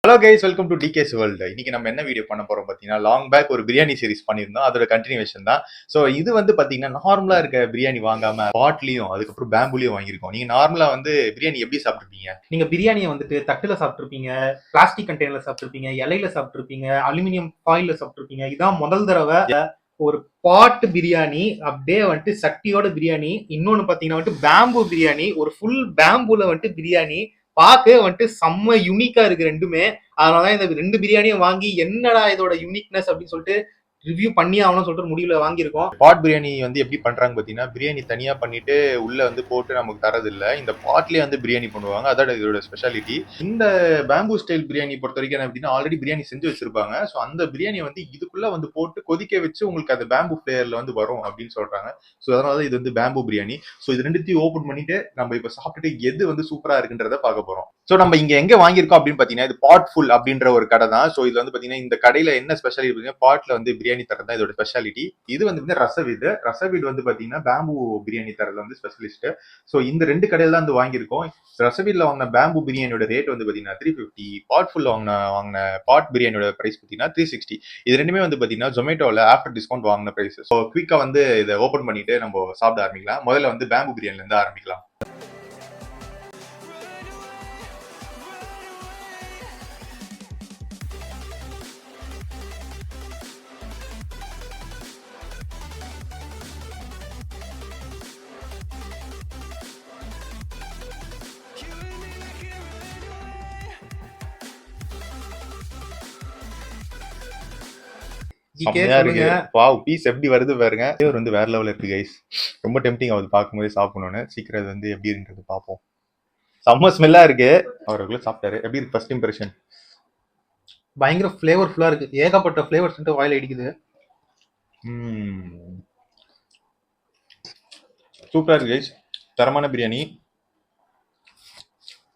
Hello guys, welcome to decays world. இன்னைக்கு நம்ம என்ன வீடியோ பண்ண போறோம் பார்த்தீங்கன்னா, லாங் பேக் ஒரு பிரியாணி சீரிஸ் பண்ணியிருந்தோம். அதோட கண்டினியூஷன் தான். ஸோ இது வந்து பார்த்தீங்கன்னா, நார்மலா இருக்க பிரியாணி வாங்காம பாட்லயும் அதுக்கப்புறம் பேம்புலயும் வாங்கியிருக்கோம். நீங்க நார்மலா வந்து பிரியாணி எப்படி சாப்பிட்டுருப்பீங்க? நீங்க பிரியாணியை வந்துட்டு தட்டுல சாப்பிட்டுருப்பீங்க, பிளாஸ்டிக் கண்டெய்னர்ல சாப்பிட்டுருப்பீங்க, இலையில சாப்பிட்டுருப்பீங்க, அலுமினியம் ஃபாயில்ல சாப்பிட்டுருப்பீங்க. இதான் முதல் தடவை ஒரு பாட் பிரியாணி, அப்படியே வந்துட்டு சட்டியோட பிரியாணி. இன்னொன்னு பாத்தீங்கன்னா வந்துட்டு பேம்பு பிரியாணி, ஒரு ஃபுல் பேம்புல வந்துட்டு பிரியாணி. பார்க்கவே வந்துட்டு செம்ம யூனிக்கா இருக்கு ரெண்டுமே. அதனாலதான் இந்த ரெண்டு பிரியாணியும் வாங்கி என்னடா இதோட யூனிக்னஸ் அப்படின்னு சொல்லிட்டு ரிவ்யூ பண்ணி ஆகணும்னு சொல்லிட்டு முடிவுல வாங்கியிருக்கோம். பாட் பிரியாணி வந்து எப்படி பண்றாங்க பார்த்தீங்கன்னா, பிரியாணி தனியா பண்ணிட்டு உள்ள வந்து போட்டு நமக்கு தரது இல்ல. இந்த பாட்லயே வந்து பிரியாணி பண்ணுவாங்க. அதோட இதோட ஸ்பெஷாலிட்டி. இந்த பேம்பு ஸ்டைல் பிரியாணி பொறுத்த வரைக்கும் என்ன அப்படின்னா, ஆல்ரெடி பிரியாணி செஞ்சு வச்சிருப்பாங்க. ஸோ அந்த பிரியாணி வந்து இதுக்குள்ள வந்து போட்டு கொதிக்க வச்சு உங்களுக்கு அந்த பேம்பு ஃபிளேவர்ல வந்து வரும் அப்படின்னு சொல்றாங்க. ஸோ அதனால இது வந்து பேம்பு பிரியாணி. ஸோ இது ரெண்டுத்தையும் ஓபன் பண்ணிட்டு நம்ம இப்ப சாப்பிட்டுட்டு எது வந்து சூப்பரா இருக்குன்றத பார்க்க போறோம். ஸோ நம்ம இங்க எங்க வாங்கியிருக்கோம் அப்படின்னு பாத்தீங்கன்னா, இது பாட் ஃபுல் அப்படின்ற ஒரு கடை தான். ஸோ இது வந்து பாத்தீங்கன்னா, இந்த கடையில என்ன ஸ்பெஷாலிட்டி பாட்ல வந்து பிரியாணி தரது தான் இதோட ஸ்பெஷாலிட்டி. இது வந்து ரசவீடு வந்து பாத்தீங்கன்னா பேம்பு பிரியாணி தரது வந்து ஸ்பெஷலிஸ்ட். ஸோ இந்த ரெண்டு கடையில தான் வந்து வாங்கியிருக்கோம். ரசவீட்ல வாங்கின பேம்பு பிரியாணியோட ரேட் வந்து பாத்தீங்கன்னா 350. பாட் ஃபுல் வாங்கின பாட் பிரியாணியோட பிரைஸ் பாத்தீங்கன்னா 360. இது ரெண்டுமே வந்து பாத்தீங்கன்னா ஜொமேட்டோல ஆஃப்டர் டிஸ்கவுண்ட் வாங்கின பிரைஸ். ஸோ குவிக்கா வந்து இதை ஓபன் பண்ணிட்டு நம்ம சாப்பிட ஆரம்பிக்கலாம். முதல்ல வந்து பேம்பு பிரியாணில இருந்து ஆரம்பிக்கலாம். செம்மையா இருக்கு. வாவ், பீஸ் எப்படி வருது பாருங்க. ஃபிளேவர் வந்து வேற லெவல்ல இருக்கு கைஸ். ரொம்ப டெம்ப்டிங் ஆகுது பார்க்கும்போதே சாப்பிடணும்னு. சீக்கிரம் இது வந்து எப்படி இருக்குன்றது பார்ப்போம். செம்ம ஸ்மெல்லா இருக்கு. அவருக்குள்ள சாப்பிட்டாரு. எப்படி இருக்கு ஃபர்ஸ்ட் இம்ப்ரெஷன்? பயங்கர ஃபிளேவர்ஃபுல்லா இருக்கு. ஏகப்பட்ட ஃபிளேவர்ஸ் வாயில அடிக்குது. சூப்பரா இருக்கு கைஸ். தரமான பிரியாணி.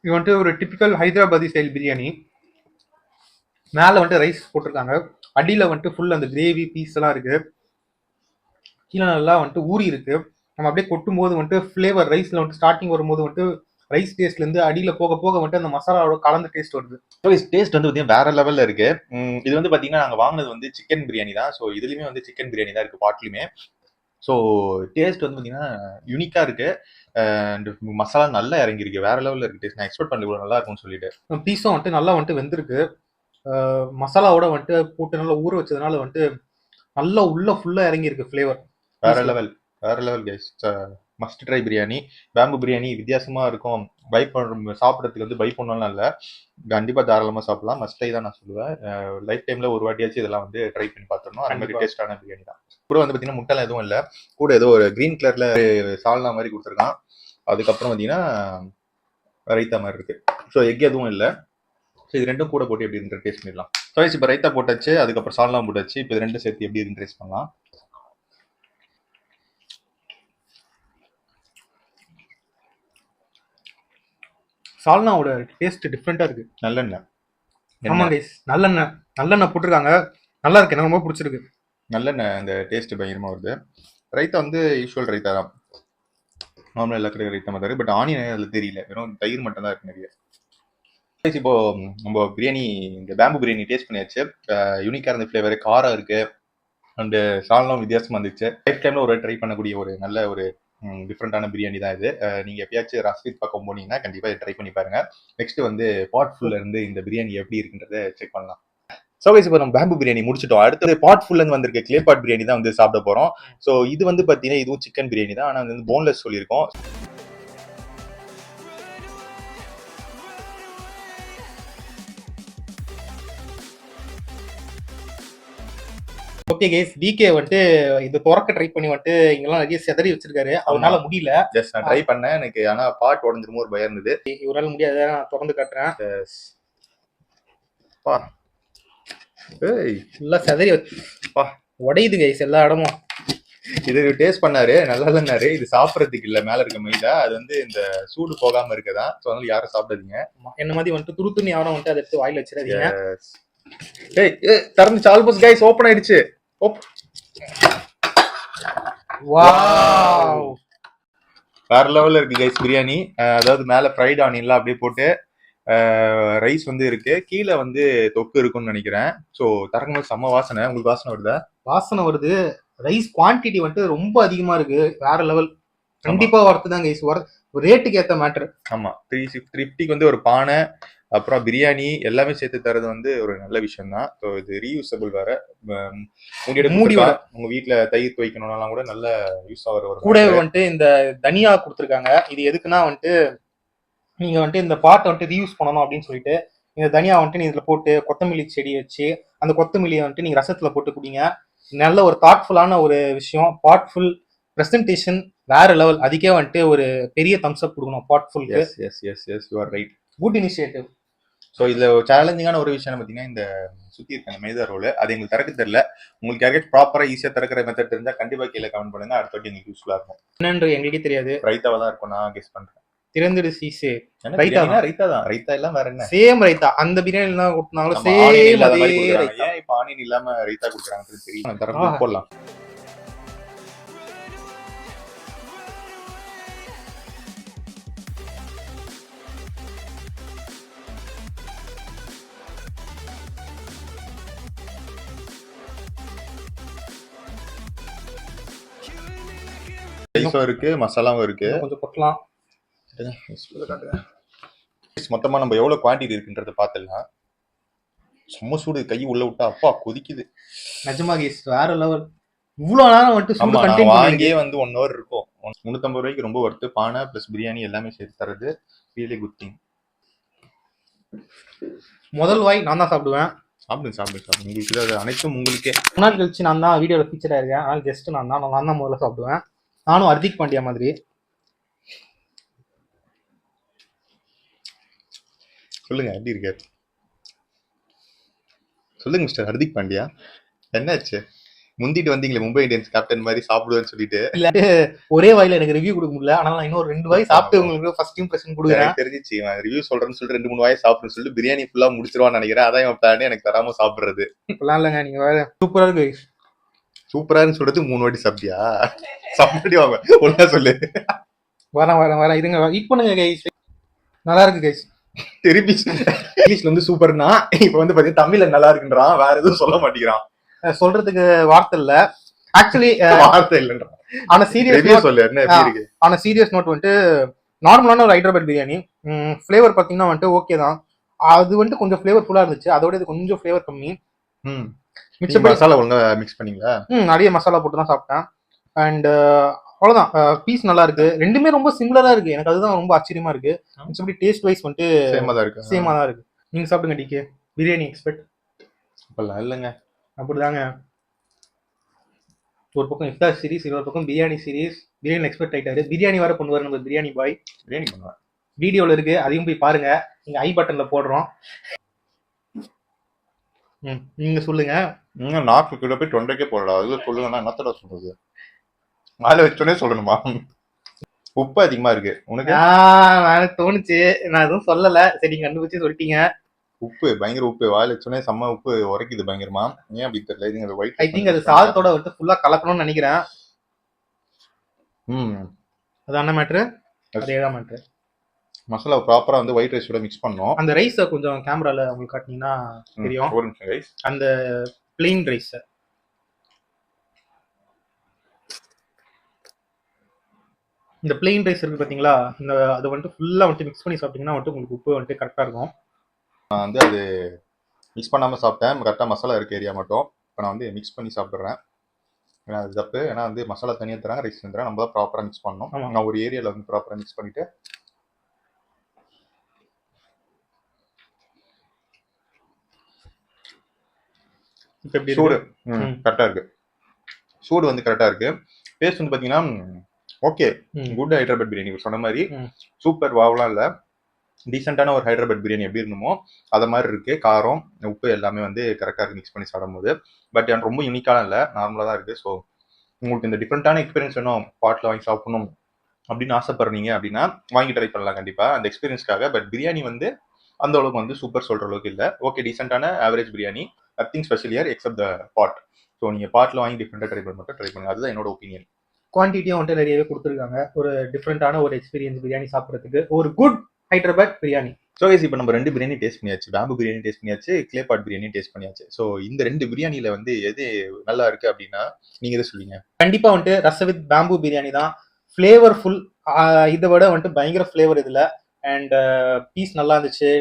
இது வந்துட்டு ஒரு டிபிக்கல் ஹைதராபாதி ஸ்டைல் பிரியாணி. மேல வந்துட்டு ரைஸ் போட்டிருக்காங்க, அடியில வந்துட்டு ஃபுல் அந்த கிரேவி பீஸ் எல்லாம் இருக்கு. கீழே நல்லா வந்துட்டு ஊறி இருக்கு. நம்ம அப்படியே கொட்டும் போது வந்துட்டு ஃபிளேவர் ரைஸ்ல வந்துட்டு ஸ்டார்டிங் வரும்போது வந்துட்டு ரைஸ் டேஸ்ட்ல இருந்து அடியில போக போக வந்துட்டு அந்த மசாலாவோட கலந்த டேஸ்ட் வருது. டேஸ்ட் வந்து பாத்தீங்கன்னா வேற லெவல்ல இருக்கு. இது வந்து பாத்தீங்கன்னா நாங்க வாங்கினது வந்து சிக்கன் பிரியாணி தான். ஸோ இதுலயுமே வந்து சிக்கன் பிரியாணி தான் இருக்கு பாட்லயுமே. ஸோ டேஸ்ட் வந்து பாத்தீங்கன்னா யூனிக்கா இருக்கு. மசாலா நல்லா இறங்கிருக்கு. வேற லெவல்ல இருக்கு டேஸ்ட். நான் எக்ஸ்பெக்ட் பண்ணல நல்லா இருக்கும்னு சொல்லிட்டு. பீஸும் வந்துட்டு நல்லா வந்துட்டு வெந்திருக்கு. மசாலாவோட வந்துட்டு போட்டு நல்லா ஊற வச்சதுனால வந்துட்டு நல்லா உள்ள ஃபுல்லா இறங்கி இருக்கு ஃபிளேவர். வேற லெவல், வேற level guys. Must try biryani. Bamboo biryani வித்தியாசமா இருக்கும். பை பண்ண சாப்பிட்றதுக்கு வந்து பை பண்ணலாம் இல்லை, கண்டிப்பா தாராளமா சாப்பிடலாம். மஸ்ட் ட்ரை தான் நான் சொல்லுவேன். லைஃப் டைம்ல ஒரு வாட்டியாச்சும் இதெல்லாம் வந்து ட்ரை பண்ணி பார்த்துடணும். அந்த மாதிரி டேஸ்டான பிரியாணி தான். கூட வந்து பாத்தீங்கன்னா முட்டைலாம் எதுவும் இல்லை. கூட ஏதோ ஒரு கிரீன் கலர்ல சால்னா மாதிரி கொடுத்துருக்கான். அதுக்கப்புறம் பாத்தீங்கன்னா ரைத்தா மாதிரி இருக்கு. ஸோ எக் எதுவும் இல்லை. ஸோ இது ரெண்டும் கூட போட்டு எப்படி இருக்கு டேஸ்ட் பண்ணிடலாம். ஸோ இப்போ ரைத்தா போட்டாச்சு, அதுக்கப்புறம் சால்னா போட்டாச்சு. இப்போ இது ரெண்டும் சேர்த்து எப்படி இருக்கு டேஸ்ட் பண்ணலாம். சால்னாவோட டேஸ்ட் டிஃப்ரெண்டா இருக்கு. நல்லெண்ணெய். ஆமா கைஸ், நல்லெண்ணெய் போட்டிருக்காங்க. நல்லா இருக்கு, எனக்கு ரொம்ப பிடிச்சிருக்கு. நல்லெண்ணெய் அந்த டேஸ்ட் பயங்கரமா வருது. ரைத்தா வந்து யூஸ்வல் ரைத்தா தான், நார்மல் எல்லா கிடையாது ரைத்தா மாதிரி. பட் ஆனியன் அதில் தெரியல, வெறும் தயிர் மட்டும் தான் இருக்கு நிறைய. இப்போ நம்ம பிரியாணி, இந்த பேம்பு பிரியாணி டேஸ்ட் பண்ணியாச்சு. யூனிக்கா இருந்த ஃபிளேவர், காரம் இருக்கு. அண்ட் சால்னாவும் வித்தியாசமா இருந்துச்சு. லைஃப் டைம்ல ஒரு ட்ரை பண்ணக்கூடிய ஒரு நல்ல ஒரு டிஃப்ரெண்டான பிரியாணி தான் இது. நீங்க எப்பயாச்சும் ரஸ்வீட் பக்கம் போனீங்கன்னா கண்டிப்பா ட்ரை பண்ணி பாருங்க. நெக்ஸ்ட் வந்து பாட் ஃபுல்ல இருந்து இந்த பிரியாணி எப்படி இருக்குன்றத செக் பண்ணலாம். ஸோ கைஸ், இப்போ நம்ம பேம்பு பிரியாணி முடிச்சிட்டோம். அடுத்தது பாட் ஃபுல்ல இருந்து வந்திருக்க கிளே பாட் பிரியாணி தான் வந்து சாப்பிட போறோம். ஸோ இது வந்து பாத்தீங்கன்னா இதுவும் சிக்கன் பிரியாணி தான், ஆனா வந்து போன்லெஸ் சொல்லியிருக்கோம். ஓகே கைஸ், டிகே வந்துட்டு இது துறக்க ட்ரை பண்ணி வந்துட்டு இங்கெல்லாம் நிறைய செதறி வச்சிருக்காரு. அவனால முடியல. ஜஸ்ட் நான் ட்ரை பண்ணேன். எனக்கு ஆனா பாட் உடஞ்சிருமோ ஒரு பயம் இருந்தது. இவரால் முடியாத, நான் திறந்து காட்டுறேன். ஃபுல்லா செதறி வச்சு உடையுது கைஸ் எல்லா இடமும். இது டேஸ்ட் பண்ணாரு, நல்லா இல்லைன்னாரு. இது சாப்பிட்றதுக்கு இல்ல, மேல இருக்க மைதா அது வந்து இந்த சூடு போகாம இருக்கதான். ஸோ அதனால யாரும் சாப்பிடாதீங்க. என்ன மாதிரி வந்துட்டு துருத்துன்னு யாரும் வந்துட்டு அதை எடுத்து வாயில வச்சிடாதீங்க. திறந்துச்சு ஆல்மோஸ்ட் கைஸ், ஓப்பன் ஆயிடுச்சு. வேற லெவல்ல இருக்கு கைஸ் பிரியாணி. அதாவது மேல ஃப்ரைட் ஆனியன்லாம் அப்படியே போட்டு ரைஸ் வந்து இருக்கு, கீழே வந்து தொக்கு இருக்கும்னு நினைக்கிறேன். ஸோ திறக்கும்போது செம்ம வாசனை. உங்களுக்கு வாசனை வருதா? வாசனை வருது. ரைஸ் குவான்டிட்டி வந்துட்டு ரொம்ப அதிகமா இருக்கு, வேற லெவல். கண்டிப்பா ஒர்த்து தான் கைஸ், ரேட்டுக்கு ஏத்த மேட்டர். ஆமா, 350 வந்து ஒரு பானை, அப்புறம் பிரியாணி எல்லாமே சேர்த்து தரது வந்து ஒரு நல்ல விஷயம் தான். ஸோ இது ரீயூசபிள் வேற. மூடியோட உங்க வீட்டுல தயிர் வைக்கணும்னாலும் கூட நல்ல யூஸ் ஆகிற ஒரு கூட வந்துட்டு இந்த தனியா கொடுத்துருக்காங்க. இது எதுக்குன்னா வந்துட்டு நீங்க வந்துட்டு இந்த பாட்டை வந்துட்டு ரீயூஸ் பண்ணணும் அப்படின்னு சொல்லிட்டு இந்த தனியா வந்துட்டு நீ இதுல போட்டு கொத்தமல்லி செடி வச்சு அந்த கொத்தமல்லியை வந்துட்டு நீங்க ரசத்துல போட்டு குடிங்க. நல்ல ஒரு தாட்ஃபுல்லான ஒரு விஷயம். பாட்ஃபுல் பிரசன்டேஷன் வேற லெவல். அதுக்கே வந்துட்டு ஒரு பெரிய தம்ஸ் அப் கொடுக்கணும் thoughtful. Yes you are right. Good initiative. So இதுல சேலஞ்சிங்கான ஒரு விஷயம் பார்த்தீங்கன்னா இந்த சுத்தி இருக்க மைதா ரோல், அது எங்களுக்கு திறக்க தெரியல. உங்களுக்கு யாருக்காச்சும் ப்ராப்பரா ஈஸியா திறக்கிற மெத்தட் தெரிஞ்சா கண்டிப்பா கீழே கமெண்ட் பண்ணுங்க. அடுத்த வாட்டி எங்களுக்கு யூஸ்ஃபுல்லா இருக்கும். என்னன்னு எங்களுக்கே தெரியாது. ரைத்தாவா தான் இருக்கும் நான் கெஸ் பண்றேன். திறந்துடு சீசே. ரைத்தா தான். ரைத்தா எல்லாம் வேற என்ன? சேம் ரைத்தா. அந்த பிரியாணி எல்லாம் கொடுத்தாங்களோ சேம் அதே ரைத்தா. ஏன் இப்ப ஆனியன் இல்லாம ரைத்தா கொடுக்குறாங்கன்னு தெரியும். தரப்பு போடலாம். ரைஸும் இருக்கு, மசாலாவும் இருக்கு. கொஞ்சம் கொட்டலாம். மொத்தமா நம்ம எவ்வளவு குவான்டிட்டி இருக்குன்றத பாத்துடலாம். சும்மா சூடு, கை உள்ள விட்டா அப்பா கொதிக்குது. நிஜமா கேஸ் வேற லெவல். இவ்வளவு நேரம் வந்துட்டு சூடு கண்டெய்ன் வாங்கியே வந்து 1 hour இருக்கும். 350 ரூபாய்க்கு ரொம்ப ஒர்த்து. பானை பிளஸ் பிரியாணி எல்லாமே சேர்த்து தரது ரியலி குட் திங். முதல் வாய் நான் தான் சாப்பிடுவேன். சாப்பிடுங்க. உங்களுக்கு அது அனைத்தும் உங்களுக்கே. நாள் கழிச்சு நான் தான் வீடியோல ஃபீச்சர் ஆயிருக்கேன். அதனால ஜஸ்ட் நான் தான் முதல்ல சாப்பிடுவேன். நானும் ஹர்திக் பாண்டியா மாதிரி. சொல்லுங்க, எப்படி இருக்கு? சொல்லுங்க மிஸ்டர் ஹர்திக் பாண்டியா, என்னாச்சு? முந்திட்டு வந்தீங்களே மும்பை இந்தியன்ஸ் கேப்டன் மாதிரி சாப்பிடுவேன்னு சொல்லிட்டு. இல்லாட்டி ஒரே வாயில எனக்கு ரிவ்யூ கொடுக்க முடியல. ஆனா நான் இன்னொரு 2 வாய் சாப்பிட்டு உங்களுக்கு ஃபர்ஸ்ட் இம்ப்ரெஷன் கொடுக்குறேன். தெரிஞ்சிச்சு ரிவ்யூ சொல்றேன்னு சொல்லிட்டு 2-3 வாய் சாப்பிடுன்னு சொல்லிட்டு பிரியாணி ஃபுல்லா முடிச்சிருவான்னு நினைக்கிறேன். அதான் இவன் பிளான் எனக்கு தராம சாப்பிடுறது. இப்பெல்லாம் இல்லைங்க, நீங்க வேற சூப்பரா இருக்கு. சூப்பரான்னு சொல்றது 3 வாட்டி சாப்பிட்டியா? சாப்பிட்டு வாங்க, ஒன்னா சொல்லு. வரேன் இருங்க, ஈட் பண்ணுங்க கைஸ். நல்லா இருக்கு கைஸ். திருப்பி இங்கிலீஷ்ல வந்து சூப்பர்னா இப்ப வந்து பாத்தீங்கன்னா தமிழ்ல நல்லா இருக்குன்றான், வேற எதுவும் சொல்ல மாட்டேங்கிறான். சொல்றதுக்கு வார்த்தை இல்ல. ஆக்சுவலி வார்த்தை இல்லன்றான். ஆனா சீரியஸ் சொல்லு, என்ன எப்படி இருக்கு? ஆனா சீரியஸ் நோட் வந்துட்டு நார்மலான ஒரு ஹைதராபாத் பிரியாணி. ஃபிளேவர் பாத்தீங்கன்னா வந்துட்டு ஓகே தான். அது வந்துட்டு கொஞ்சம் ஃபிளேவர் ஃபுல்லா இருந்துச்சு. அதோட இது கொஞ்சம் ஃபிளேவர் கம்மி. மிச்சம் மசாலா ஒழுங்கா மிக்ஸ் பண்ணீங்களா? நிறைய மசாலா போட்டு தான் சாப்பிட்டேன். அண்ட் அவ்வளவுதான். பீஸ் நல்லா இருக்கு. ரெண்டுமே ரொம்ப சிமிலரா இருக்கு. எனக்கு அதுதான் ரொம்ப ஆச்சரியமா இருக்கு. மிச்சபடி டேஸ்ட் வைஸ் வந்துட்டு சேமா தான் இருக்கு. நீங்க சாப்பிடுங்க டிகே. பிரியாணி எக்ஸ்பெக்ட் அப்பலாம் இல்லைங்க. அப்படிதாங்க. ஒரு பக்கம் இஃப்தார் சீரிஸ், இன்னொரு பக்கம் பிரியாணி சீரிஸ். பிரியாணி எக்ஸ்பெக்ட் ஆயிட்டாரு. பிரியாணி வர பண்ணுவாரு நம்ம பிரியாணி பாய். பிரியாணி பண்ணுவார். வீடியோல இருக்கு, அதையும் போய் பாருங்க. நீங்க ஐ பட்டன்ல போடுறோம். நீங்க சொல்லுங்க. நாக்கு கிட்ட போய் தொண்டைக்கே போடலாம். அதுல சொல்லுங்கன்னா என்னத்தடா சொல்றது? மேல வச்சோடனே சொல்லணுமா? உப்பு அதிகமா இருக்கு உனக்கு? எனக்கு தோணுச்சு, நான் எதுவும் சொல்லல. சரி, நீங்க கண்டுபிடிச்சு சொல்லிட்டீங்க. உப்பு பயங்கர உப்பு, வாயில வச்சோடனே செம்ம உப்பு உரைக்குது பயங்கரமா. ஏன் அப்படி தெரியல. இது ஒயிட், ஐ திங்க் அது சாதத்தோட வந்து ஃபுல்லா கலக்கணும்னு நினைக்கிறேன். அதான மேட்ரு. அதேதான் மேட்ரு. மசாலா ப்ராப்பரா வந்து ஒயிட் ரைஸோட மிக்ஸ் பண்ணோம். அந்த ரைஸை கொஞ்சம் கேமரால உங்களுக்கு காட்டினீங்கன்னா தெரியும். ஒரு நிமிஷம் ரைஸ். அந்த பிளெயின் ரைஸ், இந்த பிளெயின் ரைஸ் இருக்கு பாத்தீங்களா, இந்த அது வந்துட்டு ஃபுல்லா வந்துட்டு மிக்ஸ் பண்ணி சாப்பிட்டீங்கன்னா வந்துட்டு உங்களுக்கு உப்பு வந்துட்டு கரெக்டா இருக்கும். நான் வந்து அது மிக்ஸ் பண்ணாம சாப்பிட்டேன். கரெக்டாக மசாலா இருக்க ஏரியா மட்டும். இப்போ நான் வந்து மிக்ஸ் பண்ணி சாப்பிட்றேன். ஏன்னா அது தப்பு. ஏன்னா வந்து மசாலா தனியாக தராங்க, ரைஸ் தராங்க. நம்ம தான் ப்ராப்பராக மிக்ஸ் பண்ணணும். நான் ஒரு ஏரியாவில் வந்து ப்ராப்பராக மிக்ஸ் பண்ணிட்டு சூடு கரெக்டாக இருக்கு. சூடு வந்து கரெக்டாக இருக்கு. டேஸ்ட் வந்து பார்த்தீங்கன்னா ஓகே, குட் ஹைதராபாத் பிரியாணி. சொன்ன மாதிரி சூப்பர் வாவெலாம் இல்லை, டீசெண்டான ஒரு ஹைதராபாத் பிரியாணி எப்படி இருக்கணுமோ அதை மாதிரி இருக்கு. காரம், உப்பு எல்லாமே வந்து கரெக்டாக இருக்கு மிக்ஸ் பண்ணி சாப்பிடும் போது. பட் எனக்கு ரொம்ப யூனிக்கான இல்லை, நார்மலாக தான் இருக்கு. ஸோ உங்களுக்கு இந்த டிஃப்ரெண்டான எக்ஸ்பீரியன்ஸ் வேணும், பாட்டில் வாங்கி சாப்பிடணும் அப்படின்னு ஆசைப்படுறீங்க அப்படின்னா வாங்கி ட்ரை பண்ணலாம் கண்டிப்பாக அந்த எக்ஸ்பீரியன்ஸ்க்காக. பட் பிரியாணி வந்து அந்த அளவுக்கு வந்து சூப்பர் சொல்ற அளவுக்கு இல்லை. ஓகே, டீசெண்டான average biryani. Nothing special here except the pot. So நீங்கள் பாட்டில் வாங்கி டிஃப்ரெண்டாக ட்ரை பண்ண மட்டும் ட்ரை பண்ணுங்க. அதுதான் என்னோட ஒப்பீனியன். குவான்டிட்டியும் வந்துட்டு நிறையவே கொடுத்துருக்காங்க. ஒரு டிஃப்ரெண்டான ஒரு எக்ஸ்பீரியன்ஸ் பிரியாணி சாப்பிட்றதுக்கு. ஒரு good Hyderabad biryani. So guys இப்போ நம்ம 2 பிரியாணி டேஸ்ட் பண்ணியாச்சு. பேம்பு பிரியாணி டேஸ்ட் பண்ணியாச்சு, க்ளே பாட் பிரியாணி டேஸ்ட் பண்ணியாச்சு. ஸோ இந்த 2 பிரியாணில வந்து எது நல்லா இருக்கு அப்படின்னா நீங்க எதை சொல்லுவீங்க? கண்டிப்பா வந்துட்டு ரச வித் பேம்பு பிரியாணி தான் ஃபிளேவர்ஃபுல். இதை விட வந்துட்டு பயங்கர ஃபிளேவர் இதுல. அண்ட் பீஸ் நல்லா இருந்துச்சு.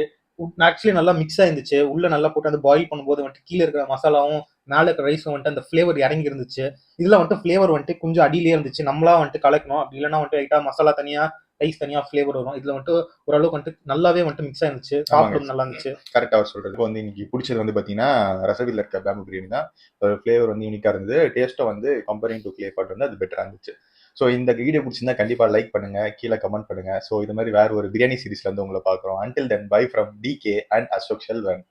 ஆக்சுவலி நல்லா மிக்ஸ் ஆயிருந்துச்சு. உள்ள நல்லா போட்டு அந்த பாயில் பண்ணும்போது வந்துட்டு கீழே இருக்கிற மசாலாவும் மேல இருக்கிற ரைஸும் வந்துட்டு அந்த ஃபிளேவர் இறங்கி இருந்துச்சு. இதுல வந்துட்டு ஃபிளேவர் வந்துட்டு கொஞ்சம் அடியிலே இருந்துச்சு. நம்மளா வந்துட்டு கலக்கணும், அப்படி இல்லைன்னா வந்துட்டு லைட்டா மசாலா தனியா ரைஸ் தனியா ஃபிளேவர் வரும். இதுல வந்துட்டு ஓரளவுக்கு வந்துட்டு நல்லாவே வந்துட்டு மிக்ஸ் ஆயிருந்துச்சு. ஆமாங்க, சாப்பிடும் நல்லா இருந்துச்சு. கரெக்டா அவர் சொல்றது. இப்போ வந்து இன்னைக்கு பிடிச்சது வந்து பாத்தீங்கன்னா ரசவில்ல இருக்க பேம்பு பிரியாணி தான். ஃபிளேவர் வந்து யூனிக்கா இருந்தது. டேஸ்ட்டும் வந்து கம்பேரிங் டு க்ளே பாட் வந்து அது பெட்டரா இருந்துச்சு. ஸோ இந்த வீடியோ பிடிச்சிருந்தா கண்டிப்பா லைக் பண்ணுங்க, கீழே கமெண்ட் பண்ணுங்க. ஸோ இது மாதிரி வேற ஒரு பிரியாணி சீரிஸ்ல வந்து உங்களை பார்க்குறோம். Until then bye from DK and Ashok Selvan.